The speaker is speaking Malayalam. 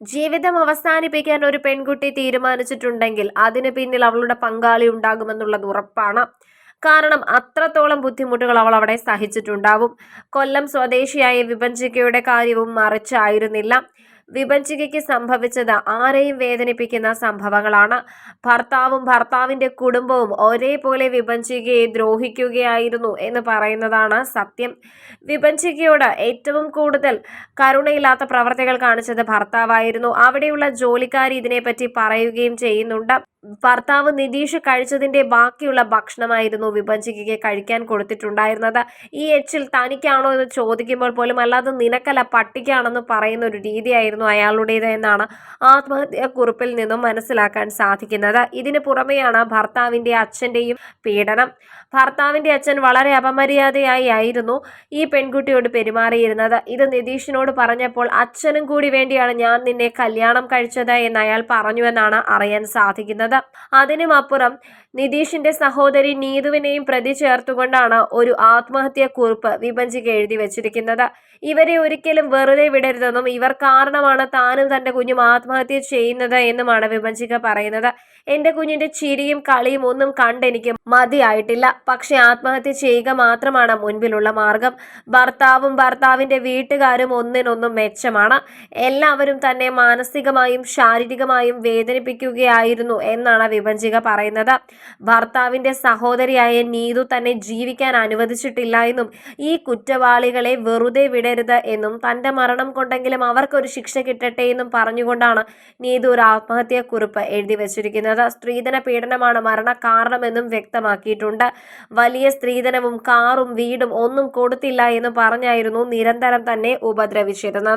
ജീവിതം അവസാനിപ്പിക്കാൻ ഒരു പെൺകുട്ടി തീരുമാനിച്ചിട്ടുണ്ടെങ്കിൽ അതിന് പിന്നിൽ അവളുടെ പങ്കാളി ഉണ്ടാകുമെന്നുള്ളത് ഉറപ്പാണ്. കാരണം അത്രത്തോളം ബുദ്ധിമുട്ടുകൾ അവൾ അവിടെ സഹിച്ചിട്ടുണ്ടാവും. കൊല്ലം സ്വദേശിയായ വിഭജിക്കയുടെ കാര്യവും മറിച്ചായിരുന്നില്ല. വിഭജിക്കയ്ക്ക് സംഭവിച്ചത് ആരെയും വേദനിപ്പിക്കുന്ന സംഭവങ്ങളാണ്. ഭർത്താവും ഭർത്താവിന്റെ കുടുംബവും ഒരേപോലെ വിഭജിക്കയെ ദ്രോഹിക്കുകയായിരുന്നു എന്ന് പറയുന്നതാണ് സത്യം. വിഭജിക്കയോട് ഏറ്റവും കൂടുതൽ കരുണയില്ലാത്ത പ്രവർത്തികൾ കാണിച്ചത് ഭർത്താവായിരുന്നു. അവിടെയുള്ള ജോലിക്കാരി ഇതിനെപ്പറ്റി പറയുകയും ചെയ്യുന്നുണ്ട്. ഭർത്താവ് നിതീഷ് കഴിച്ചതിന്റെ ബാക്കിയുള്ള ഭക്ഷണമായിരുന്നു വിഭജിക്കയ്ക്ക് കഴിക്കാൻ കൊടുത്തിട്ടുണ്ടായിരുന്നത്. ഈ എച്ചിൽ തനിക്കാണോ എന്ന് ചോദിക്കുമ്പോൾ പോലും അല്ലാതെ നിനക്കല്ല പട്ടിക്കാണെന്ന് പറയുന്ന ഒരു രീതിയായിരുന്നു അയാളുടേത് എന്നാണ് ആത്മഹത്യാക്കുറിപ്പിൽ നിന്നും മനസ്സിലാക്കാൻ സാധിക്കുന്നത്. ഇതിനു പുറമെയാണ് ഭർത്താവിന്റെ അച്ഛന്റെയും പീഡനം. ഭർത്താവിന്റെ അച്ഛൻ വളരെ അപമര്യാദയായിരുന്നു ഈ പെൺകുട്ടിയോട് പെരുമാറിയിരുന്നത്. ഇത് നിതീഷിനോട് പറഞ്ഞപ്പോൾ അച്ഛനും കൂടി വേണ്ടിയാണ് ഞാൻ നിന്നെ കല്യാണം കഴിച്ചത് എന്ന് അയാൾ പറഞ്ഞുവെന്നാണ് അറിയാൻ സാധിക്കുന്നത്. അതിനുമപ്പുറം നിതീഷിന്റെ സഹോദരി നീതുവിനെയും പ്രതി ചേർത്തുകൊണ്ടാണ് ഒരു ആത്മഹത്യാക്കുറിപ്പ് വിഭജിക്ക എഴുതി വെച്ചിരിക്കുന്നത്. ഇവരെ ഒരിക്കലും വെറുതെ വിടരുതെന്നും ഇവർ കാരണമാണ് താനും തന്റെ കുഞ്ഞും ആത്മഹത്യ ചെയ്യുന്നത് എന്നുമാണ് വിഭജിക്ക പറയുന്നത്. എന്റെ കുഞ്ഞിന്റെ ചിരിയും കളിയും ഒന്നും കണ്ടെനിക്ക് മതിയായിട്ടില്ല. പക്ഷെ ആത്മഹത്യ ചെയ്യുക മാത്രമാണ് മുൻപിലുള്ള മാർഗം. ഭർത്താവും ഭർത്താവിന്റെ വീട്ടുകാരും ഒന്നിനൊന്നും മെച്ചമാണ്. എല്ലാവരും തന്നെ മാനസികമായും ശാരീരികമായും വേദനിപ്പിക്കുകയായിരുന്നു എന്നാണ് വിഭജിക പറയുന്നത്. ഭർത്താവിന്റെ സഹോദരിയായ നീതു തന്നെ ജീവിക്കാൻ അനുവദിച്ചിട്ടില്ല എന്നും ഈ കുറ്റവാളികളെ വെറുതെ വിടരുത് എന്നും തന്റെ മരണം കൊണ്ടെങ്കിലും അവർക്കൊരു ശിക്ഷ കിട്ടട്ടെ എന്നും പറഞ്ഞുകൊണ്ടാണ് നീതു ഒരു ആത്മഹത്യാക്കുറിപ്പ് എഴുതി വെച്ചിരിക്കുന്നത്. സ്ത്രീധന പീഡനമാണ് മരണ കാരണമെന്നും വ്യക്തമാക്കിയിട്ടുണ്ട്. വലിയ സ്ത്രീധനവും കാറും വീടും ഒന്നും കൊടുത്തില്ല എന്ന് പറഞ്ഞായിരുന്നു നിരന്തരം തന്നെ ഉപദ്രവിച്ചിരുന്നത്.